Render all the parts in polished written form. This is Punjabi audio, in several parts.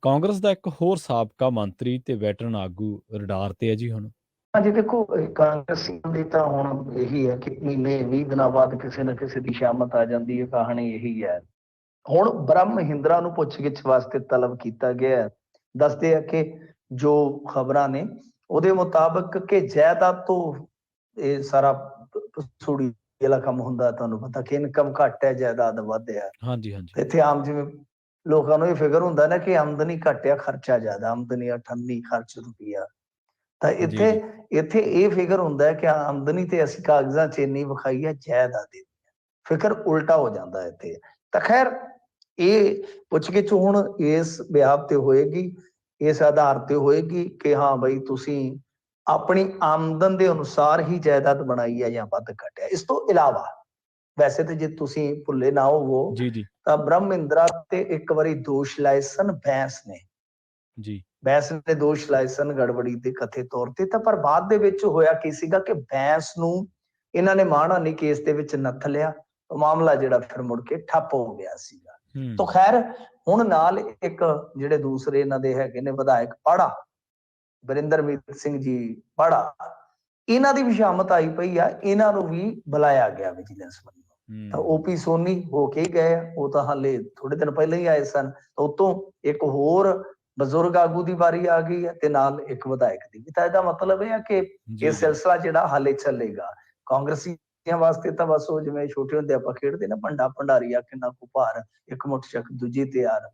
ਕਾਂਗਰਸ ਦਾ ਇੱਕ ਹੋਰ ਸਾਬਕਾ ਮੰਤਰੀ ਤੇ ਵੈਟਰਨ ਆਗੂ ਰਡਾਰ ਤੇ ਹੈ ਜੀ ਹੁਣ। ਹਾਂਜੀ ਦੇਖੋ, ਕਾਂਗਰਸੀਆਂ ਦੀ ਤਾਂ ਹੁਣ ਇਹੀ ਹੈ ਕਿ ਮਹੀਨੇ 20 ਦਿਨਾਂ ਬਾਅਦ ਕਿਸੇ ਨਾ ਕਿਸੇ ਦੀ ਸ਼ਾਮਤ ਆ ਜਾਂਦੀ ਹੈ। ਕਹਾਣੀ ਇਹੀ ਹੈ। ਹੁਣ ਬ੍ਰਹਮ ਮਹਿੰਦਰਾ ਨੂੰ ਪੁੱਛਗਿੱਛ ਵਾਸਤੇ ਤਲਬ ਕੀਤਾ ਗਿਆ ਹੈ। ਦੱਸਦੇ ਆ ਕਿ ਜੋ ਖਬਰਾਂ ਨੇ ਉਹਦੇ ਮੁਤਾਬਕ ਕਿ ਜਾਇਦਾਦ ਤੋਂ ਇਹ ਸਾਰਾ ਸੂੜੀ ਜਿਹੜਾ ਕੰਮ ਹੁੰਦਾ, ਤੁਹਾਨੂੰ ਪਤਾ ਕਿ ਇਨਕਮ ਘੱਟ ਹੈ, ਜਾਇਦਾਦ ਵੱਧ ਹੈ। ਹਾਂਜੀ ਹਾਂਜੀ। ਇੱਥੇ ਆਮ ਜਿਵੇਂ ਲੋਕਾਂ ਨੂੰ ਇਹ ਫਿਕਰ ਹੁੰਦਾ ਨਾ ਕਿ ਆਮਦਨੀ ਘੱਟ ਆ, ਖਰਚਾ ਜ਼ਿਆਦਾ, ਆਮਦਨੀ 98 ਖਰਚ ਰੁਪਈਆ। ਤਾਂ ਜੀ ਜੀ। ਇੱਥੇ ਇਹ ਫਿਕਰ ਹੁੰਦਾ ਹੈ ਕਿ ਆਮਦਨੀ ਤੇ ਅਸੀਂ ਕਾਗਜ਼ਾਂ 'ਚ ਇੰਨੀ ਵਿਖਾਈ ਹੈ, ਜਾਇਦਾਦ ਦੀ ਫਿਕਰ ਉਲਟਾ ਹੋ ਜਾਂਦਾ ਇੱਥੇ। ਤਾਂ ਖੈਰ ਇਹ ਪੁੱਛਗਿੱਛ ਹੁਣ ਇਸ ਬਿਆਨ ਤੇ ਹੋਏਗੀ, ਇਸ ਆਧਾਰ ਤੇ ਹੋਏਗੀ ਕਿ ਹਾਂ ਬਈ ਤੁਸੀਂ ਆਪਣੀ ਆਮਦਨ ਦੇ ਅਨੁਸਾਰ ਹੀ ਜਾਇਦਾਦ ਬਣਾਈ ਹੈ ਜਾਂ ਵੱਧ ਘੱਟ ਹੈ। ਇਸ ਤੋਂ ਇਲਾਵਾ ਵੈਸੇ ਤੇ ਜੇ ਤੁਸੀਂ ਭੁੱਲੇ ਨਾ ਹੋਵੋ ਜੀ ਜੀ ਤਾਂ ਬ੍ਰਹਮ ਮਹਿੰਦਰਾ ਤੇ ਇੱਕ ਵਾਰੀ ਦੋਸ਼ ਲਾਏ ਸਨ ਬੈਂਸ ਨੇ। ਜੀ। ਬੈਂਸ ਨੇ ਦੋਸ਼ ਲਾਏ ਸਨ ਗੜਬੜੀ ਦੇ ਕਥਿਤ ਤੌਰ ਤੇ। ਤਾਂ ਪਰ ਬਾਅਦ ਦੇ ਵਿੱਚ ਹੋਇਆ ਕੀ ਸੀਗਾ ਕਿ ਬੈਂਸ ਨੂੰ ਇਹਨਾਂ ਨੇ ਮਾਣਹਾਨੀ ਕੇਸ ਦੇ ਵਿੱਚ ਨੱਥ ਲਿਆ। ਮਾਮਲਾ ਜਿਹੜਾ ਫਿਰ ਮੁੜ ਕੇ ਠੱਪ ਹੋ ਗਿਆ ਸੀਗਾ। ਤਾਂ ਖੈਰ ਹੁਣ ਨਾਲ ਇੱਕ ਜਿਹੜੇ ਦੂਸਰੇ ਇਹਨਾਂ ਦੇ ਹੈਗੇ ਨੇ ਵਿਧਾਇਕ ਪਾੜਾ, ਵਰਿੰਦਰਮੀਤ ਸਿੰਘ ਜੀ ਪਾੜਾ, ਇਹਨਾਂ ਦੀ ਵੀ ਸ਼ਾਮਤ ਆਈ ਪਈ ਆ। ਇਹਨਾਂ ਨੂੰ ਵੀ ਬੁਲਾਇਆ ਗਿਆ ਵਿਜੀਲੈਂਸ ਵੱਲੋਂ। ਤਾਂ ਓਪੀ ਸੋਨੀ ਹੋ ਕੇ ਗਏ, ਉਹ ਤਾਂ ਹਾਲੇ ਥੋੜੇ ਦਿਨ ਪਹਿਲਾਂ ਹੀ ਆਏ ਸਨ। ਉਤੋਂ ਇੱਕ ਹੋਰ ਬਜ਼ੁਰਗ ਆਗੂ ਦੀ ਵਾਰੀ ਆ ਗਈ ਹੈ ਤੇ ਨਾਲ ਇੱਕ ਵਿਧਾਇਕ ਦੀ। ਤਾਂ ਇਹਦਾ ਮਤਲਬ ਇਹ ਹੈ ਕਿ ਇਹ ਸਿਲਸਿਲਾ ਜਿਹੜਾ ਹਾਲੇ ਚੱਲੇਗਾ। ਕਾਂਗਰਸੀਆਂ ਵਾਸਤੇ ਤਾਂ ਬਸ ਉਹ ਜਿਵੇਂ ਛੋਟੇ ਹੁੰਦੇ ਆਪਾਂ ਖੇਡਦੇ ਨਾ ਭੰਡਾ ਭੰਡਾਰੀਆ ਕਿੰਨਾ ਕੁ ਭਾਰ, ਇੱਕ ਮੁੱਠ ਚੱਕ ਦੂਜੀ ਤਿਆਰ।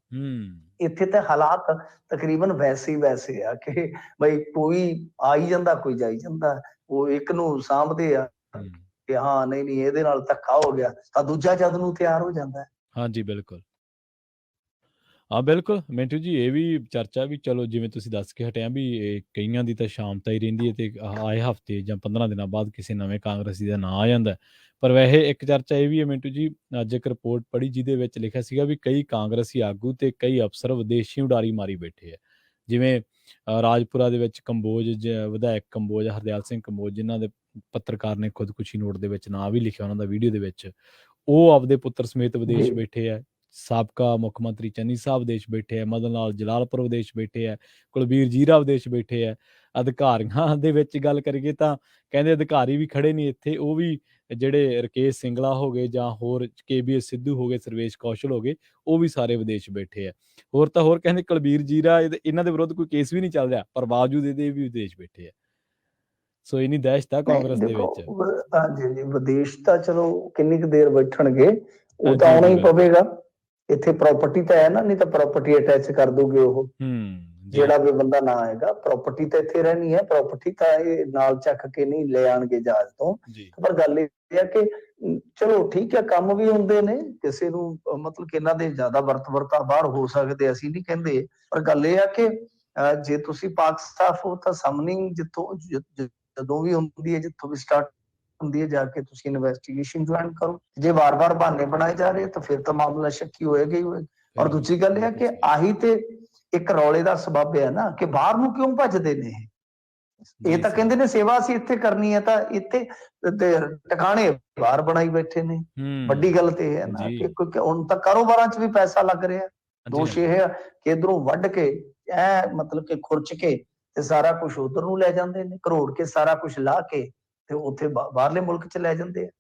ਇੱਥੇ ਤਾਂ ਹਾਲਾਤ ਤਕਰੀਬਨ ਵੈਸੇ ਆ ਕਿ ਬਈ ਕੋਈ ਆ ਹੀ ਜਾਂਦਾ, ਕੋਈ ਜਾਈ ਜਾਂਦਾ। ਉਹ ਇੱਕ ਨੂੰ ਸਾਂਭਦੇ ਆ ਕਿ ਹਾਂ ਨਹੀਂ ਇਹਦੇ ਨਾਲ ਧੱਕਾ ਹੋ ਗਿਆ ਤਾਂ ਦੂਜਾ ਜਦ ਨੂੰ ਤਿਆਰ ਹੋ ਜਾਂਦਾ। ਹਾਂਜੀ ਬਿਲਕੁਲ। ਹਾਂ ਬਿਲਕੁਲ ਮਿੰਟੂ ਜੀ, ਇਹ ਵੀ ਚਰਚਾ ਵੀ ਚਲੋ ਜਿਵੇਂ ਤੁਸੀਂ ਦੱਸ ਕੇ ਹਟਿਆ ਵੀ ਇਹ ਕਈਆਂ ਦੀ ਤਾਂ ਸ਼ਾਮਤਾ ਹੀ ਰਹਿੰਦੀ ਹੈ ਤੇ ਆਏ ਹਫ਼ਤੇ ਜਾਂ 15 ਦਿਨਾਂ ਬਾਅਦ ਕਿਸੇ ਨਵੇਂ ਕਾਂਗਰਸੀ ਦਾ ਨਾਂ ਆ ਜਾਂਦਾ। ਪਰ ਵੈਸੇ ਇੱਕ ਚਰਚਾ ਇਹ ਵੀ ਹੈ ਮਿੰਟੂ ਜੀ, ਅੱਜ ਇੱਕ ਰਿਪੋਰਟ ਪੜ੍ਹੀ ਜਿਹਦੇ ਵਿੱਚ ਲਿਖਿਆ ਸੀਗਾ ਵੀ ਕਈ ਕਾਂਗਰਸੀ ਆਗੂ ਤੇ ਕਈ ਅਫਸਰ ਵਿਦੇਸ਼ੀ ਉਡਾਰੀ ਮਾਰੀ ਬੈਠੇ ਆ। ਜਿਵੇਂ ਰਾਜਪੁਰਾ ਦੇ ਵਿੱਚ ਕੰਬੋਜ ਵਿਧਾਇਕ ਕੰਬੋਜ ਹਰਦਿਆਲ ਸਿੰਘ ਕੰਬੋਜ, ਜਿਨ੍ਹਾਂ ਦੇ ਪੱਤਰਕਾਰ ਨੇ ਖੁਦਕੁਸ਼ੀ ਨੋਟ ਦੇ ਵਿੱਚ ਨਾਂ ਵੀ ਲਿਖਿਆ ਉਹਨਾਂ ਦਾ ਵੀਡੀਓ ਦੇ ਵਿੱਚ, ਉਹ ਆਪਦੇ ਪੁੱਤਰ ਸਮੇਤ ਵਿਦੇਸ਼ ਬੈਠੇ ਆ। ਸਾਬਕਾ ਮੁੱਖ ਮੰਤਰੀ ਚੰਨੀ ਸਾਹਿਬ ਵਿਦੇਸ਼ ਬੈਠੇ ਆ, ਮਦਨ ਲਾਲ ਜਲਾਲਪੁਰ ਵਿਦੇਸ਼ ਬੈਠੇ ਆ, ਕੁਲਬੀਰ ਜੀਰਾ ਵਿਦੇਸ਼ ਬੈਠੇ ਆ। ਅਧਿਕਾਰੀਆਂ ਦੇ ਵਿੱਚ ਗੱਲ ਕਰੀਏ ਤਾਂ ਕਹਿੰਦੇ ਅਧਿਕਾਰੀ ਵੀ ਖੜੇ ਨਹੀਂ ਇੱਥੇ, ਉਹ ਵੀ ਜਿਹੜੇ ਰਕੇਸ਼ ਸਿੰਗਲਾ ਹੋ ਗਏ ਜਾਂ ਹੋਰ KBS ਸਿੱਧੂ ਹੋ ਗਏ, ਸਰਵੇਸ਼ ਕੌਸ਼ਲ ਹੋ ਗਏ, ਉਹ ਵੀ ਸਾਰੇ ਵਿਦੇਸ਼ ਬੈਠੇ ਆ। ਹੋਰ ਤਾਂ ਹੋਰ ਕਹਿੰਦੇ ਕੁਲਬੀਰ ਜੀਰਾ, ਇਹਨਾਂ ਦੇ ਵਿਰੁੱਧ ਕੋਈ ਕੇਸ ਵੀ ਨਹੀਂ ਚੱਲ ਰਿਹਾ, ਪਰ ਬਾਵਜੂਦ ਇਹਦੇ ਵੀ ਵਿਦੇਸ਼ ਬੈਠੇ ਆ। ਸੋ ਇੰਨੀ ਦਹਿਸ਼ਤ ਆ ਕਾਂਗਰਸ ਦੇ ਵਿੱਚ। ਹਾਂਜੀ, ਵਿਦੇਸ਼ ਤਾਂ ਚਲੋ ਕਿੰਨੀ ਕੁ ਦੇਰ ਬੈਠਣਗੇ, ਉਹ ਤਾਂ ਆਉਣਾ ਹੀ ਪਵੇਗਾ। ਇੱਥੇ ਪ੍ਰਾਪਰਟੀ ਤਾਂ ਹੈ ਨਾ, ਨਹੀਂ ਤਾਂ ਪ੍ਰਾਪਰਟੀ ਅਟੈਚ ਕਰ ਦੋਗੇ ਉਹ। ਜਿਹੜਾ ਵੀ ਬੰਦਾ ਨਾ ਆਏਗਾ, ਪ੍ਰਾਪਰਟੀ ਤਾਂ ਇੱਥੇ ਰਹਿਣੀ ਹੈ। ਪ੍ਰਾਪਰਟੀ ਤਾਂ ਇਹ ਨਾਲ ਚੱਕ ਕੇ ਨਹੀਂ ਲੈ ਆਣਗੇ ਜਹਾਜ਼ ਤੋਂ। ਪਰ ਗੱਲ ਇਹ ਹੈ ਕਿ ਚਲੋ ਠੀਕ ਹੈ, ਕੰਮ ਵੀ ਹੁੰਦੇ ਨੇ, ਕਿਸੇ ਨੂੰ ਮਤਲਬ ਕਿ ਇਹਨਾਂ ਦੇ ਜ਼ਿਆਦਾ ਵਰਤਾ ਬਾਹਰ ਹੋ ਸਕਦੇ, ਅਸੀਂ ਨਹੀਂ ਕਹਿੰਦੇ। ਪਰ ਗੱਲ ਇਹ ਆ ਕਿ ਜੇ ਤੁਸੀਂ ਪਾਕ ਸਟਾਫ ਹੋ ਤਾਂ ਸਮਨਿੰਗ ਜਿੱਥੋਂ ਜਦੋਂ ਵੀ ਹੁੰਦੀ ਹੈ, ਜਿੱਥੋਂ ਵੀ ਸਟਾਰਟ ਹੁੰਦੀ ਹੈ, ਜਾ ਕੇ ਤੁਸੀਂ ਇਨਵੈਸਟੀਗੇਸ਼ਨ ਜੁਆਇਨ ਕਰੋ। ਜੇ ਵਾਰ-ਵਾਰ ਬਹਾਨੇ ਬਣਾਏ ਜਾ ਰਹੇ ਤਾਂ ਫਿਰ ਤਾਂ ਮਾਮਲਾ ਸ਼ੱਕੀ ਹੋਏਗਾ ਹੀ ਹੋਏਗਾ। ਔਰ ਦੂਜੀ ਗੱਲ ਇਹ ਹੈ ਕਿ ਆਹੀ ਤੇ ਇੱਕ ਰੌਲੇ ਦਾ ਸਬੱਬ ਹੈ ਨਾ ਕਿ ਬਾਹਰ ਨੂੰ ਕਿਉਂ ਭੱਜਦੇ ਨੇ ਇਹ ਤਾਂ ਕਹਿੰਦੇ ਨੇ ਸੇਵਾ ਅਸੀਂ ਇੱਥੇ ਕਰਨੀ ਹੈ, ਤਾਂ ਇੱਥੇ ਟਿਕਾਣੇ ਬਾਹਰ ਬਣਾਈ ਬੈਠੇ ਨੇ। ਵੱਡੀ ਗੱਲ ਤੇ ਇਹ ਹੈ ਨਾ ਕਿ ਹੁਣ ਤਾਂ ਕਾਰੋਬਾਰਾਂ 'ਚ ਵੀ ਪੈਸਾ ਲੱਗ ਰਿਹਾ। ਦੋਸ਼ ਇਹ ਹੈ ਕਿ ਇੱਧਰੋਂ ਵੱਢ ਕੇ ਮਤਲਬ ਕਿ ਖੁਰਚ ਕੇ ਤੇ ਸਾਰਾ ਕੁਛ ਉਧਰ ਨੂੰ ਲੈ ਜਾਂਦੇ ਨੇ, ਕਰੋੜ ਕੇ ਸਾਰਾ ਕੁਛ ਲਾ ਕੇ ਤੇ ਉੱਥੇ ਬਾਹਰਲੇ ਮੁਲਕ 'ਚ ਲੈ ਜਾਂਦੇ ਆ।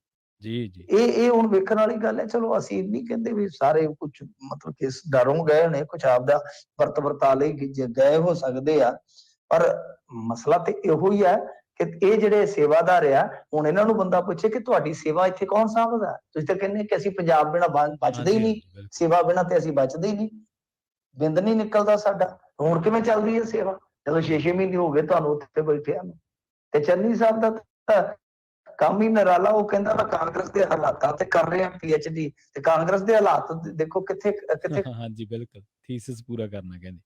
ਇਹ ਹੁਣ ਵੇਖਣ ਵਾਲੀ ਗੱਲ ਹੈ। ਚਲੋ ਅਸੀਂ ਨਹੀਂ ਕਹਿੰਦੇ ਵੀ ਸਾਰੇ ਕੁਛ ਮਤਲਬ ਕਿ ਡਰੋਂ ਗਏ ਹੋਣੇ, ਕੁਛ ਆਪਦਾ ਵਰਤਾ ਲਈ ਗਏ ਹੋ ਸਕਦੇ ਆ। ਪਰ ਮਸਲਾ ਤੇ ਇਹੋ ਹੀ ਹੈ ਕਿ ਇਹ ਜਿਹੜੇ ਸੇਵਾਦਾਰ ਆ, ਹੁਣ ਇਹਨਾਂ ਨੂੰ ਬੰਦਾ ਪੁੱਛੇ ਕਿ ਤੁਹਾਡੀ ਸੇਵਾ ਇੱਥੇ ਕੌਣ ਸਾਂਭਦਾ? ਤੁਸੀਂ ਤਾਂ ਕਹਿੰਦੇ ਕਿ ਅਸੀਂ ਪੰਜਾਬ ਬਿਨਾਂ ਬਚਦੇ ਹੀ ਨਹੀਂ, ਸੇਵਾ ਬਿਨਾਂ ਤੇ ਅਸੀਂ ਬਚਦੇ ਹੀ ਨਹੀਂ, ਬਿੰਦ ਨਹੀਂ ਨਿਕਲਦਾ ਸਾਡਾ। ਹੁਣ ਕਿਵੇਂ ਚੱਲਦੀ ਹੈ ਸੇਵਾ ਜਦੋਂ 6-6 ਮਹੀਨੇ ਹੋ ਗਏ ਤੁਹਾਨੂੰ ਉੱਥੇ ਬੈਠਿਆਂ ਨੂੰ? ਤੇ ਚੰਨੀ ਸਾਹਿਬ ਦਾ ਤਾਂ ਕੰਮ ਹੀ ਨਿਰਾਲਾ। ਉਹ ਕਹਿੰਦਾ ਮੈਂ ਕਾਂਗਰਸ ਦੇ ਹਾਲਾਤਾਂ ਤੇ ਕਰ ਰਿਹਾ PhD, ਤੇ ਕਾਂਗਰਸ ਦੇ ਹਾਲਾਤ ਦੇਖੋ ਕਿੱਥੇ। ਹਾਂਜੀ ਬਿਲਕੁਲ, ਥੀਸਿਸ ਪੂਰਾ ਕਰਨਾ ਕਹਿੰਦੇ।